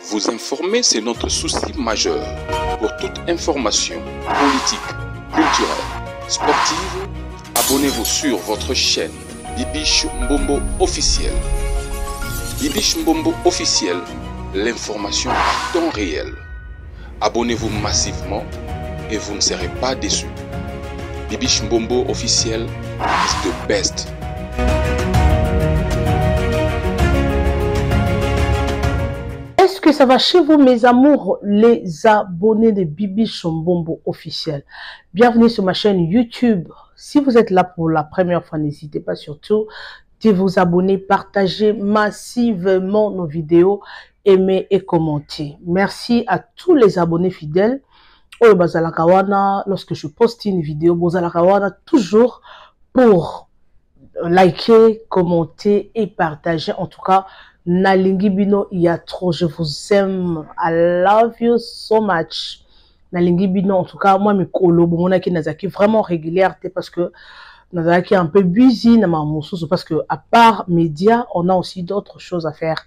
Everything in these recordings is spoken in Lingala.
Vous informer, c'est notre souci majeur. Pour toute information politique, culturelle, sportive, abonnez-vous sur votre chaîne Bibiche Mbombo officiel. Bibiche Mbombo officiel, l'information en temps réel. Abonnez-vous massivement et vous ne serez pas déçus. Bibiche Mbombo officiel is the best. Est-ce que ça va chez vous, mes amours, les abonnés de Bibiche Mbombo officiel? Bienvenue sur ma chaîne YouTube. Si vous êtes là pour la première fois, n'hésitez pas surtout de vous abonner, partager massivement nos vidéos, aimer et commenter. Merci à tous les abonnés fidèles. Lorsque je poste une vidéo, toujours pour liker, commenter et partager. En tout cas, Nalingi Bino, il y a trop, je vous aime. I love you so much. Nalingi Bino, en tout cas, moi, mes colo, qui nazaki vraiment régulière, parce que nazaki un peu busy, parce que à part médias, on a aussi d'autres choses à faire.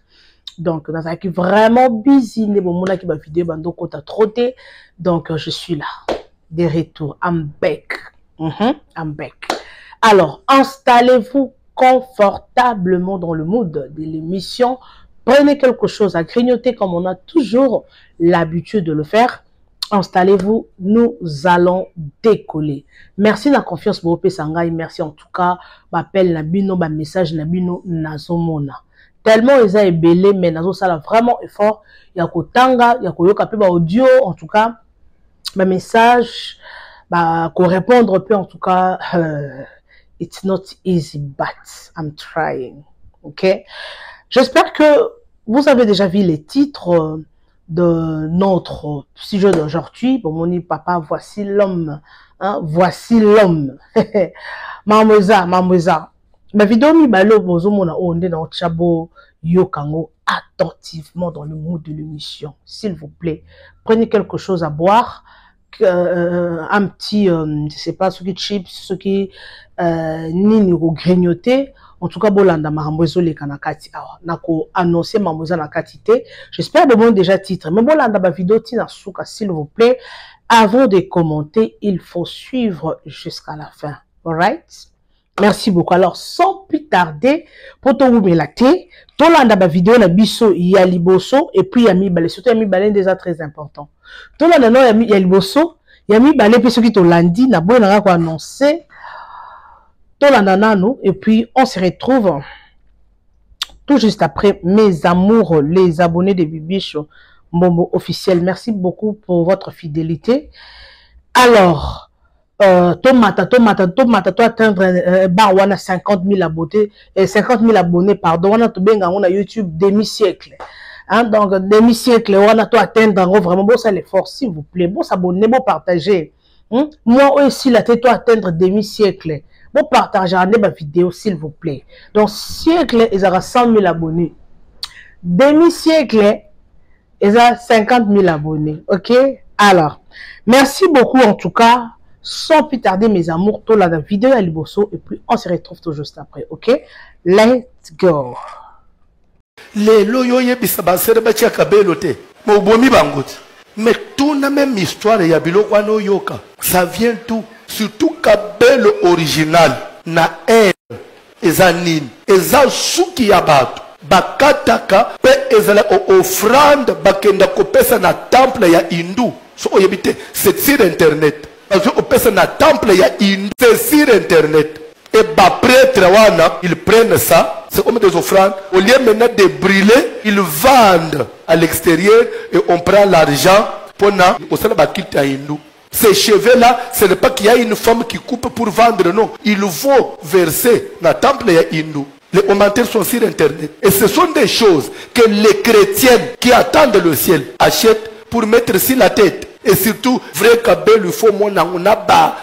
Donc, nazaki vraiment busy, qui va vidéo, bando kota trotté. Donc, je suis là, de retour. I'm back. I'm back. Alors, installez-vous confortablement dans le mood de l'émission. Prenez quelque chose à grignoter comme on a toujours l'habitude de le faire. Installez-vous, nous allons décoller. Merci de la confiance, Bope Sangai. Merci en tout cas. M'appelle Nabino, ma message Nabino Nazomona. Tellement ils ont belé, mais Nazo ça vraiment effort. Il y a Kotanga, il y a Koyoka pe ba audio, en tout cas. Ma message, qu'on répondre peu en tout cas. It's not easy, but I'm trying. Ok? J'espère que vous avez déjà vu les titres de notre sujet d'aujourd'hui. Bon, mon dit, papa, voici l'homme. Hein? Voici l'homme. Mamoza. Ma vidéo mi balo bozo mona onde na chabo yokango attentivement dans le mood de l'émission. S'il vous plaît, prenez quelque chose à boire. Un petit, je sais pas, ce qui chips, ce qui ni grignoter. En tout cas, bolanda marambozo le kanakati. Nako annoncer mamoza nakatite. J'espère que vous déjà titre. Mais bolanda ba vidéo tina souka, s'il vous plaît. Avant de commenter, il faut suivre jusqu'à la fin. Alright? Merci beaucoup. Alors, sans plus tarder, pour tout vous melater, tolanda ba vidéo na biso ya liboso et puis yami balé, surtout yami balé déjà très important. Tolanda no yami ya liboso, yami balé puis ce qui to lundi na boy na ko annoncer tolanda nano et puis on se retrouve tout juste après, mes amours, les abonnés de Bibiche Mbombo officiel. Merci beaucoup pour votre fidélité. Alors, tomata, toi atteindre bah on a 50 000 abonnés, 50 000 abonnés, pardon, on a tout bien on a YouTube demi-siècle. Hein, donc demi-siècle, on a tout atteindre vraiment bon ça l'effort, s'il vous plaît, bon s'abonner, bon partager. Moi aussi la tête toi atteindre demi-siècle. Bon partager ma vidéo s'il vous plaît. Donc siècle ils aura 100 000 abonnés. Demi-siècle ils a 50 000 abonnés. OK? Alors, merci beaucoup en tout cas. Sans plus tarder, mes amours, tout la vidéo à Liboso et puis on se retrouve tout juste après, ok? Let's go. Les loyoye bisabasere batia kabelote. Mobomi bangote. Mais tout na même histoire ya biloko wana yoka. Ça vient tout, surtout kabelo original na ezanine. Eza suki ya bato. Bakataka pe ezala offrande bakenda kopesa na temple ya hindu. So oyebite, c'est sur internet. Parce que personne na temple ya c'est sur internet. Et bah prêtre wana, ils prennent ça, c'est comme des offrandes. Au lieu maintenant de brûler, ils vendent à l'extérieur et on prend l'argent pour na au sein de la culte hindou. Ces cheveux là, ce n'est pas qu'il y a une femme qui coupe pour vendre, non. Il faut verser dans le temple ya hindou. Les commentaires sont sur internet. Et ce sont des choses que les chrétiens qui attendent le ciel achètent pour mettre sur la tête. Et surtout, vrai kabelo, il faut mon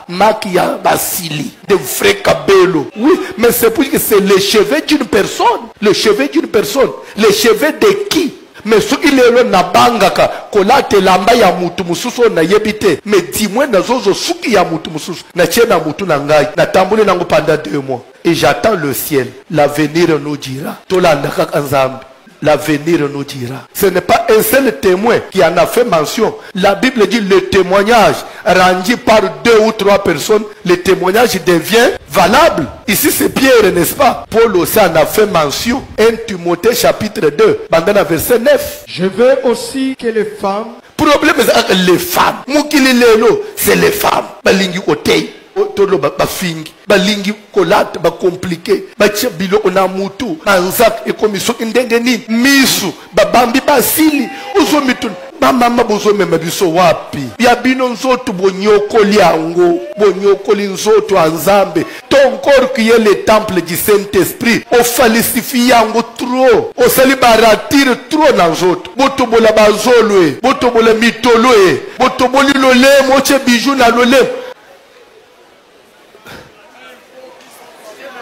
maquilla basili. De vrai kabelo. Oui, mais c'est pour que c'est les cheveux d'une personne. Les cheveux d'une personne. Les cheveux de qui? Mais ce qui est là, na bangaka, kola te lamba ya mutu mususu na yebite. Mais dis-moi, na zozo suki ya mutu mususu. Na tiena mutu na ngai. Na tamboule nango pendant 2 mois. Et j'attends le ciel. L'avenir nous dira. Tolanda kaka nzambe. l'avenir nous dira. Ce n'est pas un seul témoin qui en a fait mention. La Bible dit le témoignage rendu par 2 ou 3 personnes, le témoignage devient valable. Ici c'est Pierre, n'est-ce pas? Paul aussi en a fait mention. 1 Timothée chapitre 2, bandana verset 9. Je veux aussi que les femmes... Problème c'est les femmes. Mukili lelo, c'est les femmes. Balingi otei. Tolo bafingi. Balingi kolate, compliqué. Batia bilo ona mutu. Manzak e komiso indenge ni. Misu. Babambi basili. Uzo mitun. Mama bozo mema biso wapi. Yabino nzoto bonyoko liango. Bonyoko linzoto anzambe. Ton corps qui est le temple du Saint-Esprit. O falsifie yango trop. O sali baratir trop na nzoto. Boto bola bazolwe. Boto bola mitoloe. Boto boli lole moche bijou na lole.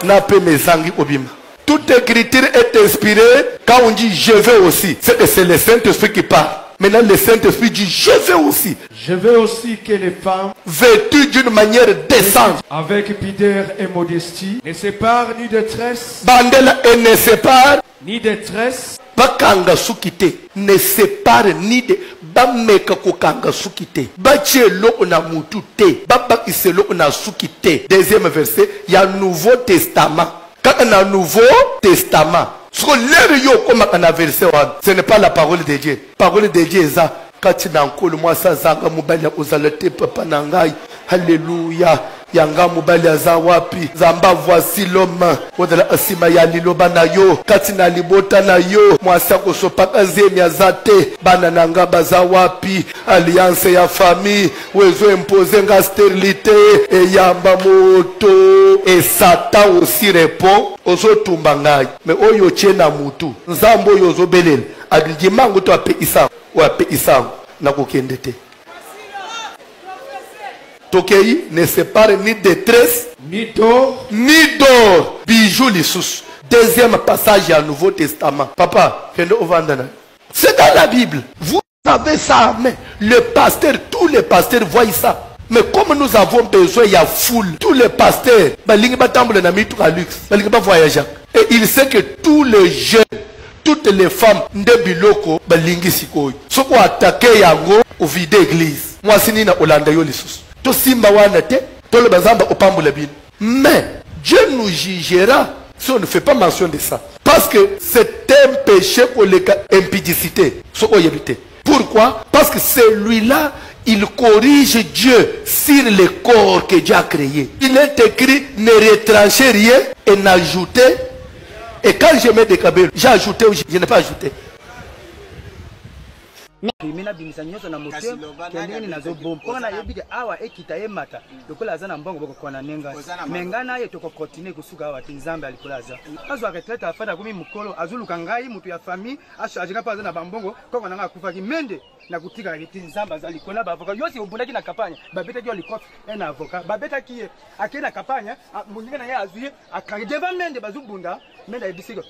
Na pe mezangi obima. Toute écriture est inspirée. Quand on dit je vais aussi, c'est le Saint-Esprit qui parle. Maintenant le Saint-Esprit dit je vais aussi. Je veux aussi que les femmes, vêtues d'une manière décente, avec pudeur et modestie, ne séparent ni détresse, bandela et ne sépare, ni détresse, bakanga sukite, ne sépare ni de bameka kokanga sukite, bachelo na mutu te, babakiselo na sukite. Deuxième verset, il y a Nouveau Testament. Quand on a Nouveau Testament, ce n'est pas la parole de Dieu. La parole de Dieu est ça. Quand tu n'as pas le mois, ça zanga mobile uzalete papa nangai. Alléluia. Yanga mobile azawapi. Zamba voici l'homme. Odala asima ya liloba na yo. Katina libota na yo. Mwasa kosopaka zemi azate. Bana nanga bazawapi. Alliance ya famille. Wezo imposer nga stérilité. Et yamba moto. Et Satan aussi répond. Ozo tumbangai. Mais oyo chena mutu. Nzambo yozo belel. Adijimango to ape isa. Ou ape isa. Na kokendete. Tokei ne sépare ni détresse, ni d'or, ni d'or. Bijou l'issous. Deuxième passage à Nouveau Testament. Papa, c'est dans la Bible. Vous savez ça, mais le pasteur, tous les pasteurs voient ça. Mais comme nous avons besoin, il y a foule. Tous les pasteurs, et il sait que tous les jeunes, toutes les femmes, ndebiloko, balingi sikoy. Soko attaquer yango au vide église. Moi, c'est nina Olanda yo l'issous. Mais Dieu nous jugera si on ne fait pas mention de ça. Parce que c'est un péché pour les impudicité. Pourquoi? Parce que celui-là, il corrige Dieu sur le corps que Dieu a créé. Il est écrit, ne retranchez rien et n'ajoutez. Et quand je mets des cabelles, j'ai ajouté ou je n'ai pas ajouté. Mina bimisa nyoso na moto kendeni nazo bompo na yebike awa ekita yemata lokola azana mbongo boko kwana nenga mengana ye toko continue kusuka awa tinzambe alikolaza azo aketleta afata kumi mukolo azuluka ngai mutu ya famille aso ajika pa azana bambongo koko nanga akufa kimende na kutika kiti nzamba azali kola ba avocat yosi obundaki na kampanya babeta ki olikot na avocat babeta ki akena kampanya muninga na ya azuye akadeva mende bazubunda mende ebisiko.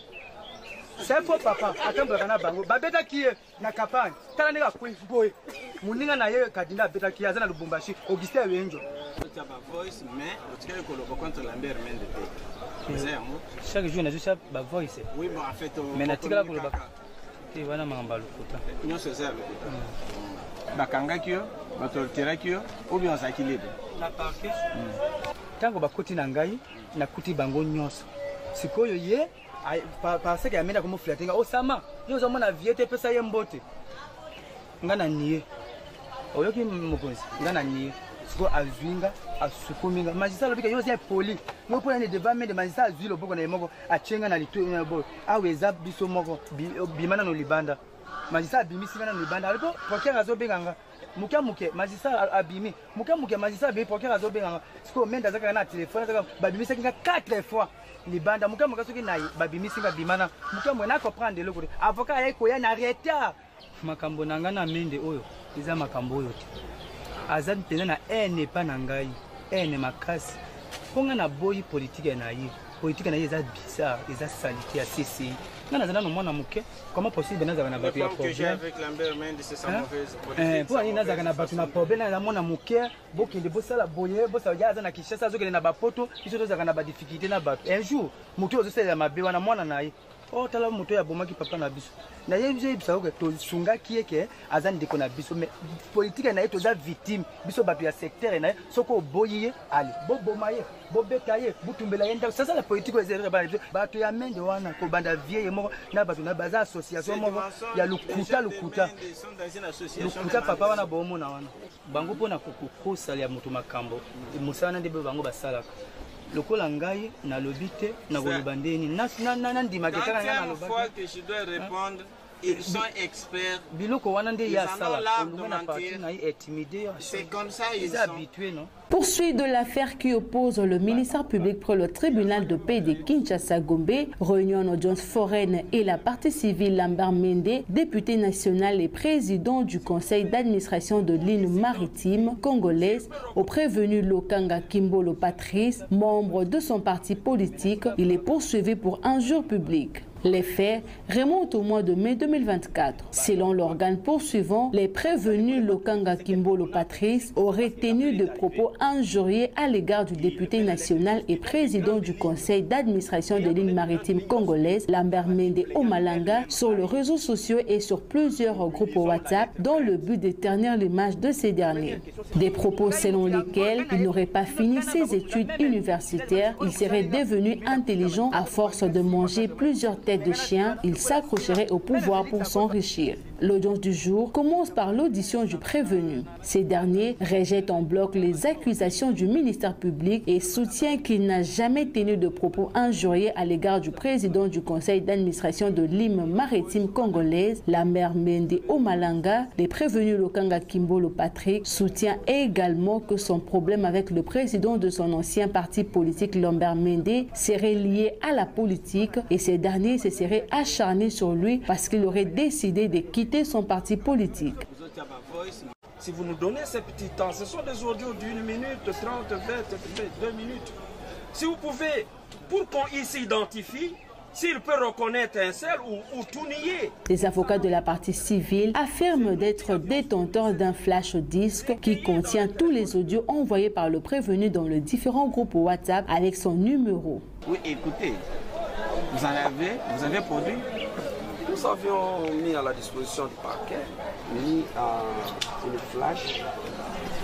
C'est faux papa, attends na bango, babeta qui na campagne, tala nega kwe boy. Muninga na ye kadina beta qui azana Lubumbashi, Augustin Wenjo. Tu as ma voice mais tu as le contre Lambert Mende. Chaque jour na juste ba voice. Oui, mais en fait mais na tigala ko ba. Ti wana mamba lukuta. Nyo se serve. Bakanga kio, ba tortera kio, ou bien ça équilibre. Na parquet. Tango ba koti na ngai, na kuti bango nyoso. Sikoyo ye parce que amena comme flatinga osama yo zo mona viete pesa yembote ngana niye oyoki mukonzi ngana niye siko azwinga asukuminga majisa lobika yo zia poli yo pona ne devant de majisa azwi loboko na yemoko achenga na litu na bo aweza biso moko bimana no libanda majisa bimisina no libanda alipo pokera zo benganga muke majisa abimi muke majisa be pokera zo benganga siko menda zaka na telefone zaka babimisa kinga 4 fois libanda muka soki na babimisi nga bimana muka mwena comprendre le côté avocat ya ko ya na retard makambo nanga na mende oyo iza makambo oyo te azan tena na ene pa na ngai ene makasi konga na boyi politique na ye eza bizarre eza salité ya CCI ngana zana no mwana muke comment possible naza na batu ya projet avec Lambert Mende c'est sa mauvaise politique pour ani naza na batu na problème na mwana muke bokende bosala boye bosala ya na Kinshasa azokende na bapoto iso tozaka na ba difficulté na batu un jour muke ozosala mabe wana mwana na ye oh tala moto ya bomaki papa na biso na yebije bisa ko to sunga kieke azan de kona biso mais politique na to za victime biso bato ya secteur na soko boyiye ali bobomaye bobetaye butumbela yenda ça la politique ezere bato ya mende wana ko banda vieille moko na bato na baza association moko ya lukuta papa wana bomo na wana bango pona kokosa ya moto makambo musana ndebe bango basalaka lokola ngai na lobite na koloba ndeni na ndima ke kaka na lobite. Fois que je dois répondre, ils sont experts. Biloko wana nde ya sala olunga na parti na intimidé. C'est comme ça ils sont habitués, non? Poursuite de l'affaire qui oppose le ministère public pour le tribunal de paix de Kinshasa-Gombe, réunion en audience foraine et la partie civile Lambert Mende, député national et président du conseil d'administration de l'île maritime congolaise, au prévenu Lokanga Kimbolo Patrice, membre de son parti politique, il est poursuivi pour injure publique. Les faits remontent au mois de mai 2024. Selon l'organe poursuivant, les prévenus Lokanga Kimbolo Patrice auraient tenu de propos injurieux à l'égard du député national et président du conseil d'administration de l'île maritime congolaise, Lambert Mende Omalanga, sur les réseaux sociaux et sur plusieurs groupes WhatsApp dans le but de ternir l'image de ces derniers. Des propos selon lesquels il n'aurait pas fini ses études universitaires, il serait devenu intelligent à force de manger plusieurs têtes de chien, il s'accrocherait au pouvoir pour s'enrichir. L'audience du jour commence par l'audition du prévenu. Ces derniers rejettent en bloc les accusations du ministère public et soutiennent qu'il n'a jamais tenu de propos injurieux à l'égard du président du conseil d'administration de l'île maritime congolaise, Lambert Mende Omalanga. Les prévenus Lokanga Kimbolo Patrick soutient également que son problème avec le président de son ancien parti politique Lambert Mende serait lié à la politique et ces derniers se seraient acharnés sur lui parce qu'il aurait décidé de quitter son parti politique. Si vous nous donnez ces petits temps, ce sont des audios d'1 minute, 30, 20, 2 minutes. Si vous pouvez, pour qu'on s'identifie, s'il peut reconnaître un seul ou tout nier. Les avocats de la partie civile affirment d'être détenteurs d'un flash disque qui contient tous les audios envoyés par le prévenu dans les différents groupes WhatsApp avec son numéro. Oui, écoutez, vous avez produit. Nous avions mis à la disposition du parquet, mis une flash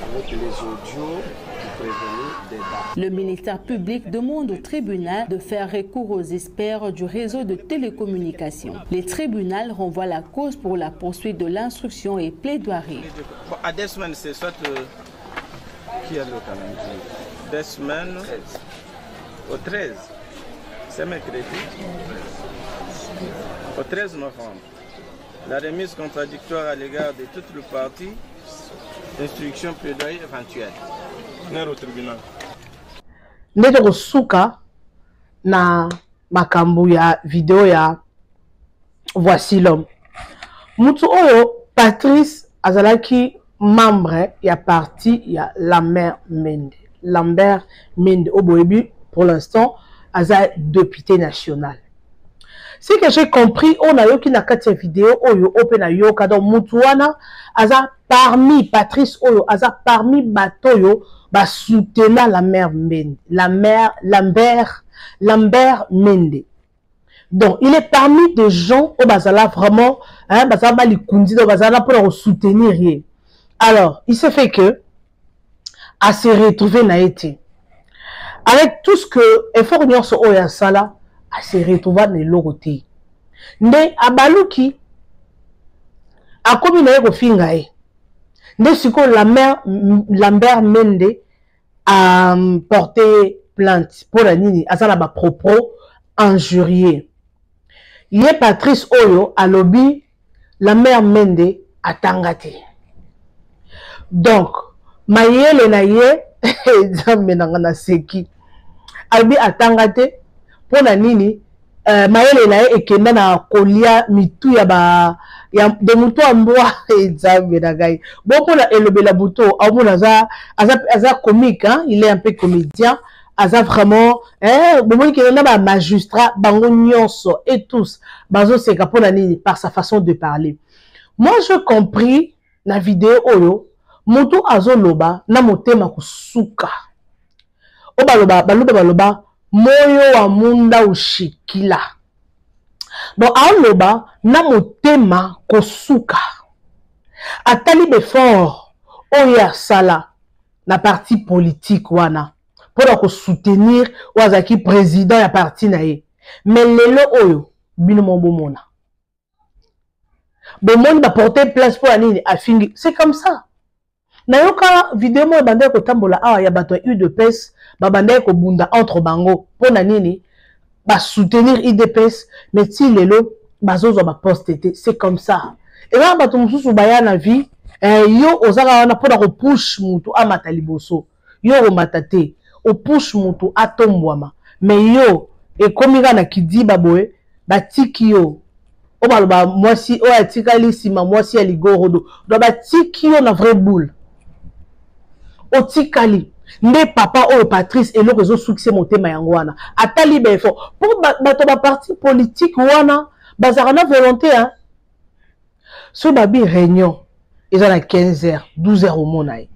avec les audios du prévenu des dates. Le ministère public demande au tribunal de faire recours aux experts du réseau de télécommunications. Le tribunal renvoie la cause pour la poursuite de l'instruction et plaidoirie. À des semaines, c'est soit qui a le calendrier? Des semaines au 13, c'est mercredi. Au 13 novembre, la remise contradictoire à l'égard de toutes les parties, instruction plaidoyer éventuelle. Au tribunal. Ndeko suka na makambu ya video ya Voici l'homme. Mutu oyo Patrice azalaki membre ya parti ya Lambert Mende Oboebi pour l'instant aza député national. Ce que j'ai compris, on a yoki na kati vidéo oyo open na yoka donc mutuana aza parmi Patrice oyo aza parmi batoyo ba soutenir Lambert Mende. Donc il est parmi des gens au bazala vraiment hein bazala likundi do bazala pour soutenir. Alors, il se fait que à se retrouver na été avec tout ce que effort nyonso oya sala à se retrouver dans l'autre. Nde abaluki akomi na yeko fingae. Nde siko Lambert Mende a porté plainte pour la nini azala ba propos injurieux. Yé Patrice Oyo a lobby Lambert Mende a tangate. Donc mayele na ye zambe na seki. Albi a tangate pour la nini mayele na ye ekenda na kolia mitu ya ba ya de mutu ambwa ezambe na gai bon pour la elobela buto amuna aza comique hein il est un peu comédien aza vraiment bon qui na ba magistrat bango nyonso et tous bazo seka pour la nini par sa façon de parler. Moi je compris na vidéo oyo mutu azoloba na motema kusuka o baloba moyo wa munda ushikila donc aoloba na motema kosuka atali befort oya sala na parti politique wana pour soutenir wazaki président ya parti na ye mais lelo oyo bino mobomona bomoni ba porter place pour anini afingi c'est comme ça na yoka vidéo mo bande ko tambola awa ya bato UDPS ba bande ko bunda entre bango pour na nini ba soutenir UDPS mais ti lelo bazozo ba poster c'est comme ça et là bato mususu baya na vie yo ozaka wana pour ko push mutu amata liboso yo o matate o push mutu atombwama mais yo e komika na kidiba boye batiki yo o baloba mwasi o atikali sima mwasi ya ligorodo do batiki yo na vrai boule o tikali nde papa o Patrice et l'autre succès motema yango wana atali be fort pour bato ba parti politique wana bazara na volonté hein so babi réunion ils ont à 15h 12h au monaï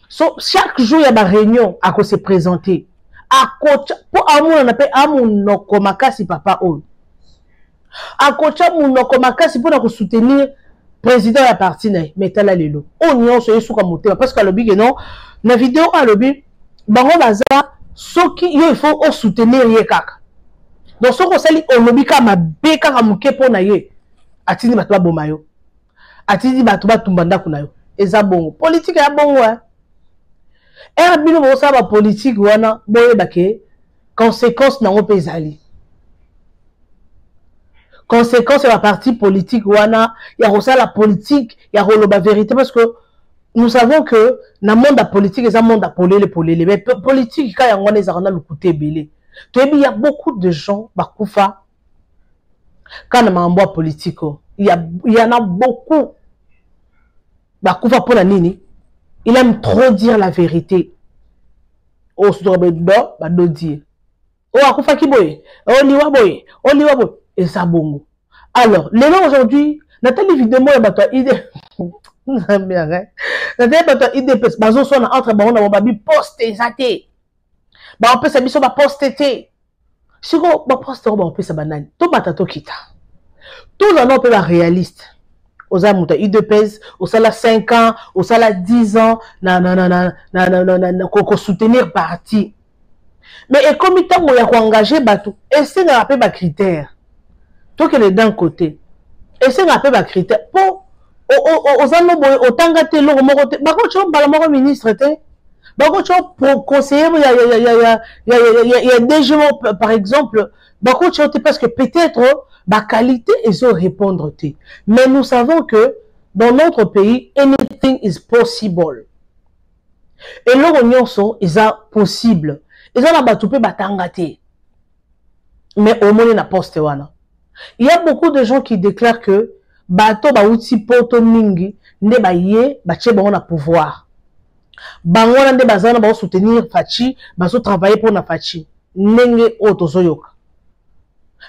so chaque jour il y a une réunion à se présenter à coach pour amour on appelle amunoko makasi papa o à coach amunoko makasi pour na soutenir président de la partie mais tala lelo on y se souka motema parce que le big non na vidéo à lobby bango baza soki yo il faut soutenir ye kaka donc soko sali on lobby ka mabe kaka muke pona ye atindi bato ba bomayo atindi bato ba tumbanda kuna yo eza bongo politique ya bongo hein et bino bo sa ba politique wana boye bake conséquence na ngo pezali conséquence de la partie politique wana ya rosa la politique ya roloba vérité parce que nous savons que dans le monde de la politique et dans le monde de la politique mais politique quand il y a le côté belé il y a beaucoup de gens bakoufa quand on a un politique il y en a beaucoup bakoufa pour la nini il aime trop dire la vérité o sobe do ba do dire o akoufa ki boye o liwa boye et ça bongo. Alors, les gens aujourd'hui, Nathalie vidéo et bato idée. Bien, hein. Nathalie bato idée parce bazo son entre bon on va poster ça té. Ba on peut ça biso ba poster té. Siko ba poster ba on peut ça banane. To batato kita. Tout le monde peut être réaliste. Aux amuta IDPS, au sala 5 ans, au sala 10 ans, ko soutenir parti. Mais et comme il t'a engagé bato, et c'est un peu ba critère. Tout que les d'un côté et c'est un peu ma critère pour aux amis autant gâté l'eau moroté bah quand tu as ministre bah quand tu as pour conseiller il y a des gens par exemple bah quand tu as parce que peut-être bah qualité ils ont répondre mais nous savons que dans notre pays anything is possible et l'union sont ils ont possible ils ont la batoupé batangate mais au moins na poste wana. Il y a beaucoup de gens qui déclarent que bato ba uti poto mingi nde ba ye ba che bango na pouvoir. Bango na nde bazana ba soutenir Fachi, ba so travailler pour na Fachi. Nenge otozo yoka.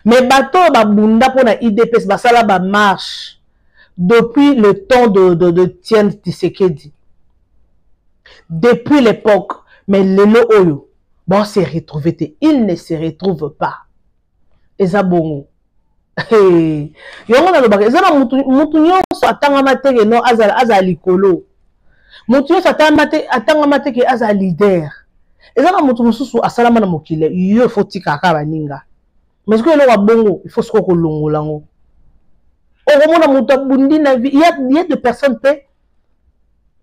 Mais bato ba bunda pour na IDPS ba sala ba marche depuis le temps de Tien Tshisekedi. Depuis l'époque, mais lelo oyo bon se retrouvé, il ne se retrouve pas. Ezabongo. Hey, yongo na lobaka ezana mutu nyonso atanga mateke no azali likolo mutu nyonso atanga mateke aza leader ezana mutu mususu asalama na mokile yo fotika ka baninga mais que lo wa bongo il faut se kolongola ngo okomona mutu abundi na vie il y a des personnes pe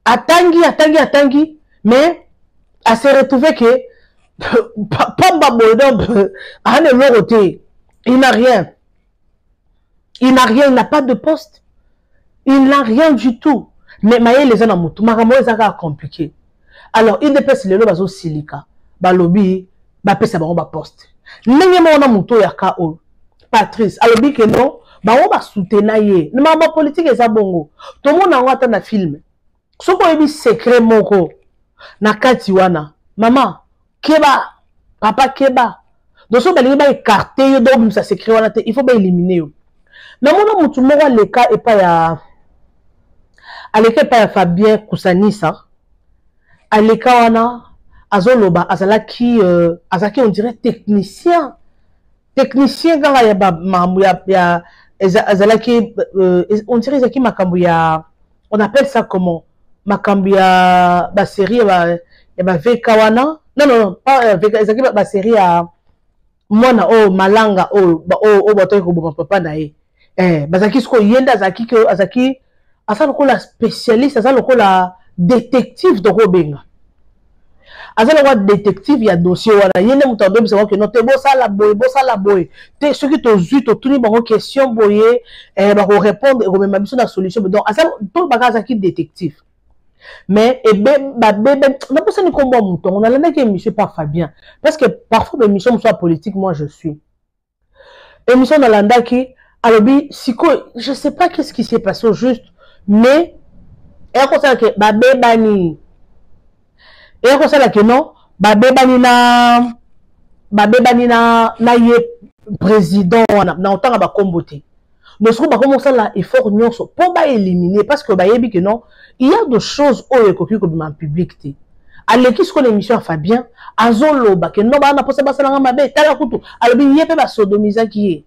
atangi mais à se retrouver que pamba bodo ane loroté il n'a rien. Il n'a rien, il n'a pas de poste. Il n'a rien du tout. Mais les gens ont compliqué. Alors, il dépasse le lobazo silika. Balobi, pesa ba poste. Nenye mona muto ya ka o. Patrice, alobi que non, ba soutenir ye. Ma politique eza bongo. Tout le monde a na film. Soko yebi secret moko na kati wana. Maman, keba, papa keba. Donc so balingi ba écarter yo donc ça secret wana te, il faut ba éliminer yo. Mais mon mutu moko leka et pas ya aleka pa ya Fabien Koussanissa aleka wana azoloba azalaki on dirait technicien technicien quand il y a on dirait que makambu ya on appelle ça comment makambu ya ba série ya ba vekawana non pas ezaki ba série ya mwana o malanga o bato ko boma papa na ye bazaki sko yenda azaki asa lokola spécialiste asa lokola détective de Robenga. Azala wa détective ya dossier wana yene muto ndo bisa ko no te bosala boy te ceux qui te zut to tuni bango question boye ba ko répondre ko même biso na solution donc azala to bakaza ki détective mais ba bébé na posa ni kombo muto on a landa que monsieur par Fabien parce que parfois les missions soit politique moi je suis émission na landa ki alobi siko je sais pas qu'est-ce qui s'est passé au juste mais et à cause que ba bébani et à cause que non ba bébani na ye président na otanga ba komboté mais ce qu'on va commencer là effort nyonso pour ba éliminer parce que ba yebi que non il y a des choses au ekoki ko bima public té aleki ce qu'on émission Fabien azolo ba que non ba na posa ba sala mabe tala kutu alobi yepe ba sodomiza ki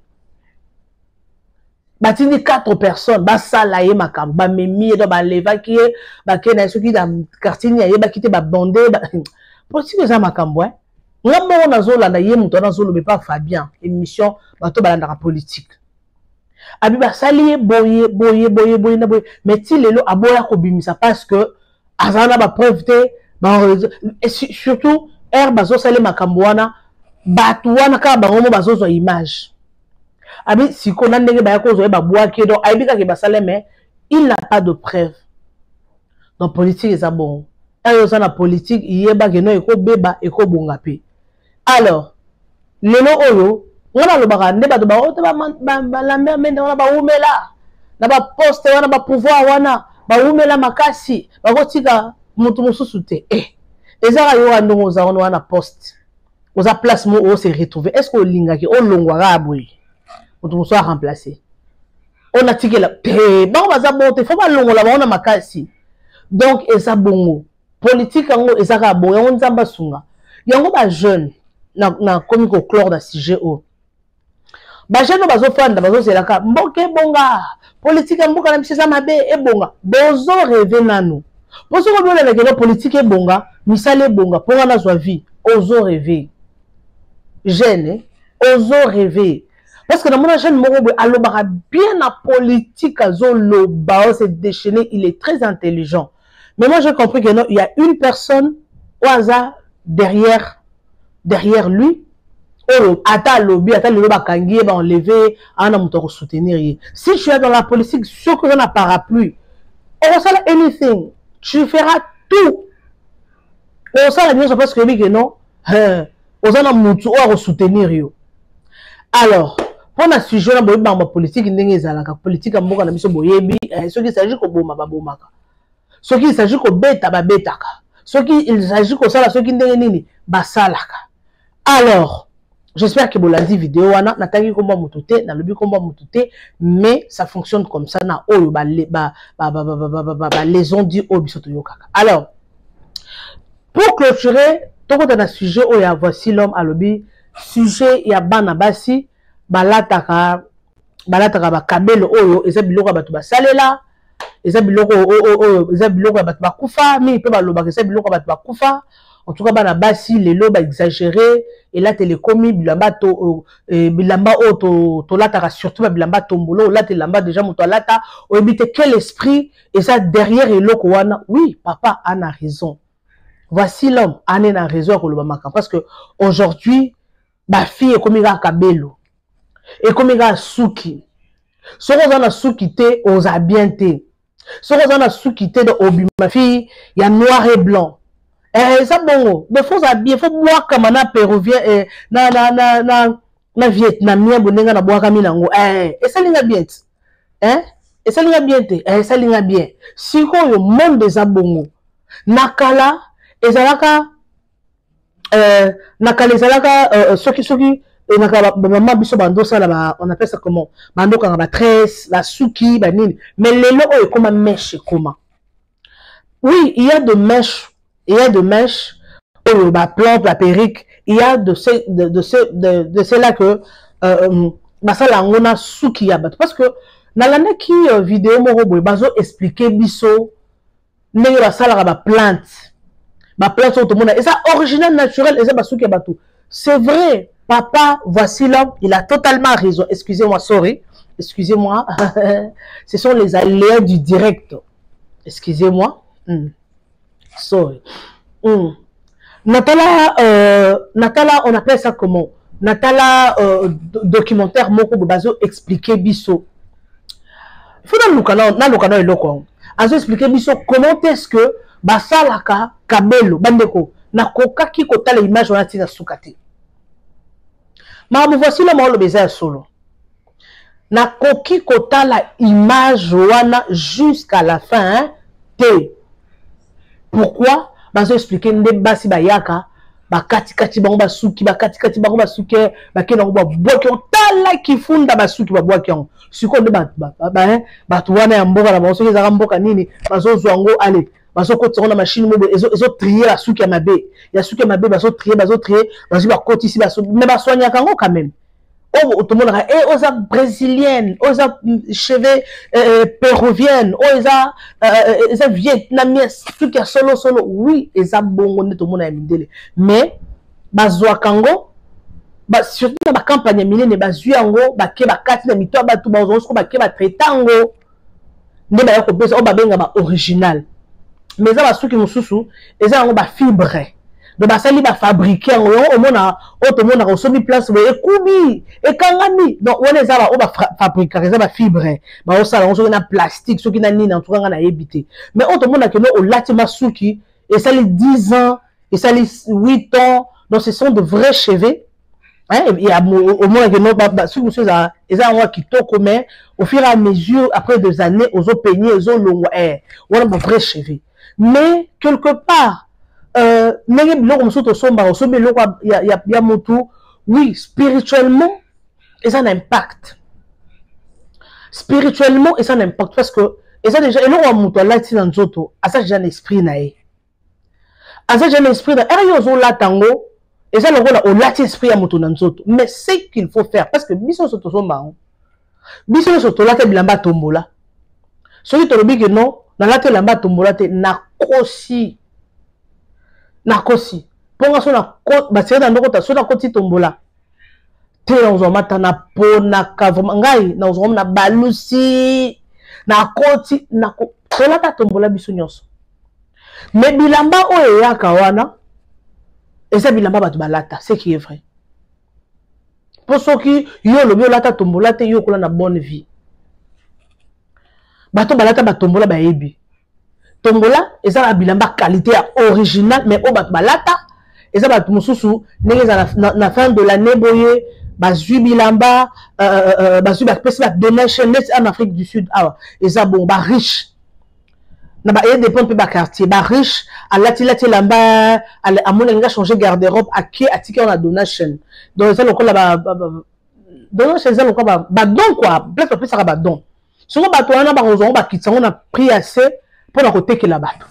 batini 4 personnes ba sala ye makamba ba memi do ba leva ki ba ke na soki da quartier ya ye ba kité ba bondé politique za makambo ngamo na zolanda ye muto na zolo be pas Fabien émission bato balanda politique abi ba sali boye na boye mais ti lelo aboya ko bimisa parce que azana ba preuve te ba et surtout bazo sali makambo wana batu wana ka ba ngomo bazo zo image abi siko na ndenge ba yako zo ba boaki donc aibika ke basale mais il n'a pas de preuve donc politique eza bon ayo za na politique yeba ke no eko beba eko bonga pe alors lelo oyo ngana lo baka nde ba do ba o te ba lamber mende wana ba umela na ba poste wana ba pouvoir wana ba umela makasi ba kotika mutu mususu te ezaka yo ndongo za wana poste oza place mo o se retrouver est-ce que linga ki o longwa ga boy mutu musu a remplacer on a tiqué la ba baza bonte faut ba longo la ba ona makasi donc eza bongo politique ngo ezaka bo yango nzamba sunga yango ba jeune na komi ko clore da sujet o ba jeune bazo fanda bazo selaka mboke bonga politique mboka na bisesa mabe e bonga bozo rêver nanu bozo ko bona ke politique e bonga misale bonga ponga na zwa vie ozo rêver jeune ozo rêver parce que dans mon jeune moko alobaka bien la politique azo loba se déchaîner il est très intelligent mais moi j'ai compris que non il y a une personne au hasard derrière lui ata lobby ata le bakangi ba enlever ana muto soutenir si tu es dans la politique sûr que on a parapluie on sala anything tu feras tout on sala bien parce que oui que non on a muto o soutenir yo alors pour na sujet na boyeba ma politique ndenge ezalaka politique mboka na biso boyebi ce qui s'agit ko boma babomaka ce qui s'agit ko beta babetaka ce qui il s'agit ko sala ce qui ndenge nini basalaka alors j'espère que bolandi vidéo wana natangi komba mututé na lobi komba mututé mais ça fonctionne comme ça na oyo les ont dit au biso to yokaka alors pour clôturer toko na sujet oya voici l'homme à lobi sujet ya bana basi balataka ba kabelo oyo eza biloko bato basalela eza biloko bato bakufa mi pe balobaka eza biloko bato bakufa en tout cas bana basi lelo ba exagérer et là télécomi bilamba to bilamba o to lataka surtout ba bilamba tombolo là telamba déjà moto lata o ebite quel esprit et ça derrière eloko wana oui papa a raison voici l'homme a raison ko lobamaka parce que aujourd'hui ba fille est comme ga kabelo et comme ga suki soko za na suki te oza bien te soko za na suki te de obima fille ya noir et blanc ça bon de fois bien faut boire comme na péruvien na vietnamien bonenga na boire kami nango et ça linga bien et ça linga bien te ça linga bien si ko yo monde des abongo nakala ezalaka soki nakala maman biso bando sala on appelle ça comment bando kanga ba tresse la suki ba nini mais lelo oyo comme mèche comment oui il y a de mèches oh, la plante, la perruque, il y a de cela que basala ngona suki ya bato parce que nalanda ki vidéo moko boye bazo expliquer biso ndenge basalaka ba plante tout le monde et ça original naturel et ça basuki ya bato c'est vrai papa voici là il a totalement raison excusez-moi sorry excusez-moi ce sont les aléas du direct excusez-moi sorry Natala on appelle ça comment Natala documentaire moko bazo expliquer biso. Il faut na lokana eloko. Azo expliquer biso comment est-ce que basalaka kabelo bandeko na koka ki kotala image wana tina sukate. Ma voici le molo beza solo. Na koki kotala image wana jusqu'à la fin te. Pourquoi? Bazo expliquer nde basi bayaka bakati bango basuki bakati bango basuki bakena ngo babwaki tala kifunda basuki babwaki yango siko nde batu wana ya mboka na basoki ezaka mboka nini bazozwa ngo ale bazokotisa na machine mobo ezo trier la suki ya mabe bazo trier bazo bakotisi baso mais basoignaka ngo quand même oh tout le monde a oza brésilienne oza cheveux péruvienne oza vietnamienne suki ya solo oui eza bongo nde tout le monde a mindele mais bazwa kango surtout na ba campagne minene bazwi yango bake bakati na mito batu bazonsko bake ba traitango nde ba yako pesa o babenga ba original mais eza basuki mususu eza yango ba fibre de basali ba fabriquer yango au mona auto mona osomi place boye kubi ekangami donc on eza ba o ba fabriquer eza ba fibre ba osala on na plastique soki na nini en tout cas na ebité mais auto mona que no o lati masuki et ça les 10 ans et ça les 8 ans donc ce sont de vrais cheveux hein et au moins que no ba soki mususu eza yango kitoko mais au fur et à mesure après des années aux peigner aux longs on a ba vrais cheveux mais quelque part mais oui, spirituellement, et ça a un impact. Spirituellement, et ça a un impact. Parce que, et ça déjà, et là, on a là, dans Zoto, à ça, j'ai un esprit naïe. À ça, j'ai un esprit naïe. Et là, on a tango, et ça, on a l'esprit à moto dans Zoto. Mais c'est qu'il faut faire, parce que, biso soto son baron. Biso soto là, te bilamba tombola. Celui qui te dit que non, dans la te lamba tombola, te na kosi. Nakosi ponga so na ko ba sera ndoko ta so na koti tombola te on mata na pona ka ngai na on na balusi na koti na ko tola ta tombola biso nyonso mais bilamba oyo yaka wana eza bilamba batu balata c'est qui est vrai pour ceux qui yo lobi olata tombola te yo kola na bonne vie bato balata ba tombola ba yebi tombola eza la bilamba qualité originale mais au bat balata eza bat mususu ndenge na fin de l'année boye bazui bilamba bazui ba pesi ba donation net en Afrique du Sud ah eza bon ba riche na ba et dépend pe ba quartier ba riche alati lamba amona nga changer garde-robe aki atiki on a donation donc ça lokola ba donation ça lokola ba don quoi peut-être ça ba don souvent ba to wana ba rozon ba kitsango na prix assez pour la côté que la bateau.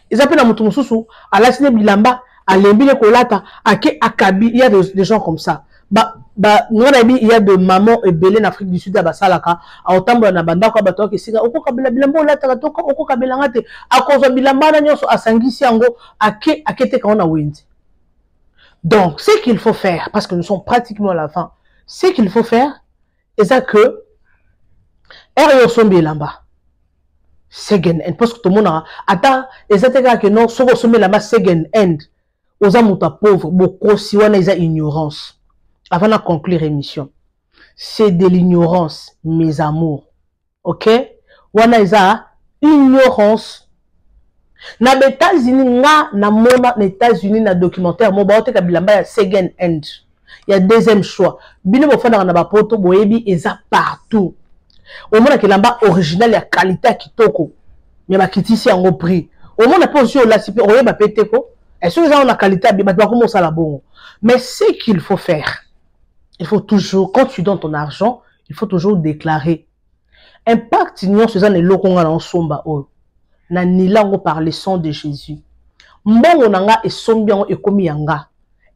Ils appellent la moutoumousou, à la ciné bilamba, à l'embile kolata, à qui akabi, il y a des gens comme ça. Il y a de mamans et belé en Afrique du Sud, à Basalaka, à Otambo, na banda, à bateau, qui s'est oko kabila bilamba, là, t'as oko kabila ngate, à cause de bilamba, à Sangisi, ango, à qui te kaona wind. Donc, ce qu'il faut faire, parce que nous sommes pratiquement à la fin, ce qu'il faut faire, c'est ça que, son bilamba. Second end parce que tout le monde a attends exactement que non so sommet la masse second end aux amuta pauvres beaucoup si on a ignorance avant de conclure l'émission c'est de l'ignorance mes amours ok on a ignorance na États-Unis na mona na États-Unis na documentaire mo ba te bilamba ya second end il y a deuxième choix bino bo fana na ba poto boyebi eza partout au moins que lamba original ya qualité kitoko mais ba kitisi en prix au moins pas aussi la super on va péter ko et si on a qualité ba comment ça la bon mais ce qu'il faut faire il faut toujours quand tu donnes ton argent il faut toujours déclarer impact union ce ça ne lokonga na somba o na nilango par le sang de Jésus mbongo nanga e sombi yango ekomi yanga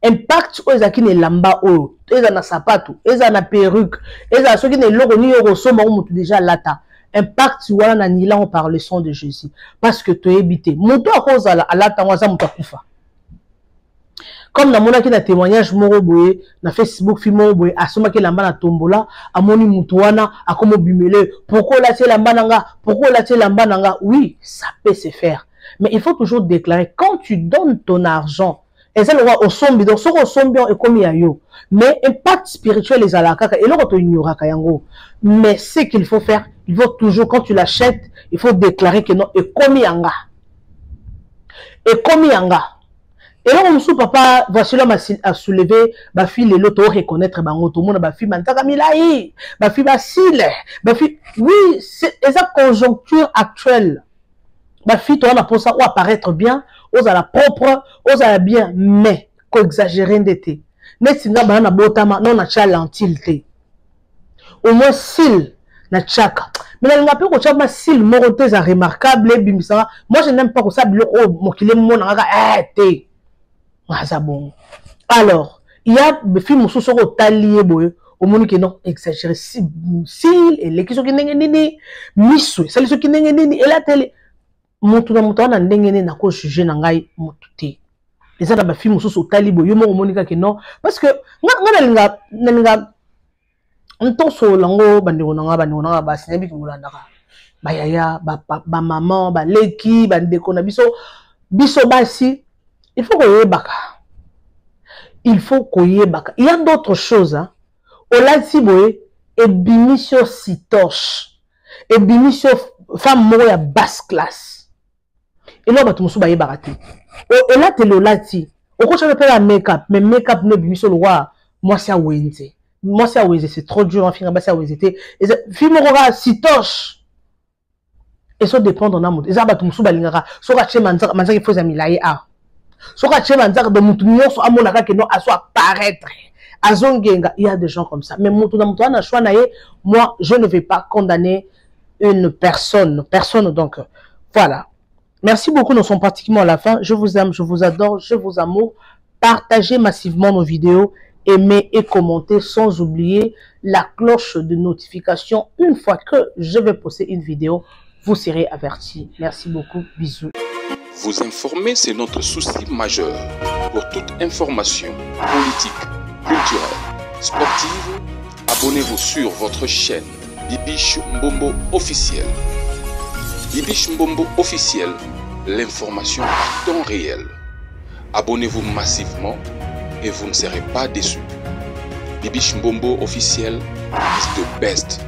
impact oyo ezalaki na elamba oyo eza na sapato eza na perruque eza soki na eloko nini okosomba ngo moto déjà lata impact wana na nilango par le sang de Jésus parce que toyebi te moto akozala alata ngo aza moto akufa. Comme na monaki na témoignage moko boye na Facebook fi moko boye asomaki elamba na tombola amoni moto wana akomo bimele pourquoi lati elamba nanga pourquoi lati elamba nanga. Oui, ça peut se faire, mais il faut toujours déclarer quand tu donnes ton argent. Et c'est le roi au sombi, donc ce au sombi est comme yo. Mais impact spirituel les alakaka et l'autre ignora kayango. Mais ce qu'il faut faire, il faut toujours quand tu l'achètes, il faut déclarer que non et comme yanga. Et comme yanga. Et là on sous papa voici l'homme a soulevé ma fille et l'autre reconnaître bango tout le monde ma fille mantaka milai, ma fille basile, ma fille oui, c'est la conjoncture actuelle. Ma fille toi on a pour ça ou apparaître bien. Aux à la propre, aux à la bien, mais qu'exagérer d'été. Mais si nous avons un botama, non, on a l'antilité. Au moins, s'il n'a tchaka. Mais on a pu que ma s'il moroté est remarquable, moi je n'aime pas que ça, oh, mon qu'il est mon aga, té. Ah, ça bon. Alors, il y a des films qui sont au talier, au monde qui non exagéré, s'il, et les qui sont qui n'engagent ni, missou, celles qui n'engagent ni, et la télé. Moto na moto na ndenge na ko juger na ngai moto te eza na ba film mosusu talibo yo mo monika ke non parce que nga nalinga ntonso lango bandeko na ba sinabi ki ngolandaka ba yaya ba maman ba leki ba ndeko na biso basi il faut koyebaka il y a d'autres choses hein olati boye et bimisio sitoche et bimisio femme moko ya basse classe. Et là, tu me suis baraté. Et là, tu es là, tu es la make-up, mais make-up ne bimi sur le roi. Moi, c'est à Wenze. Moi, c'est à Wenze. C'est trop dur en fin de à Wenze. Et film aura si toche. Et ça dépend de l'amour. Et ça, tu me suis balingara. So ka che manzak il faut zamilaye a. So ka che manzak de mutunyo so amonaka que non à soit paraître. Azongenga, il y a des gens comme ça. Mais mutunyo na choix naye, moi, je ne vais pas condamner une personne. Personne donc. Voilà. Merci beaucoup, nous sommes pratiquement à la fin. Je vous aime, je vous adore, je vous amoure. Partagez massivement nos vidéos, aimez et commentez sans oublier la cloche de notification. Une fois que je vais poster une vidéo, vous serez avertis. Merci beaucoup, bisous. Vous informer, c'est notre souci majeur. Pour toute information politique, culturelle, sportive, abonnez-vous sur votre chaîne Bibiche Mbombo officiel. Bibiche Mbombo officiel, l'information à temps réel. Abonnez-vous massivement et vous ne serez pas déçus. Bibiche Mbombo officiel is the best.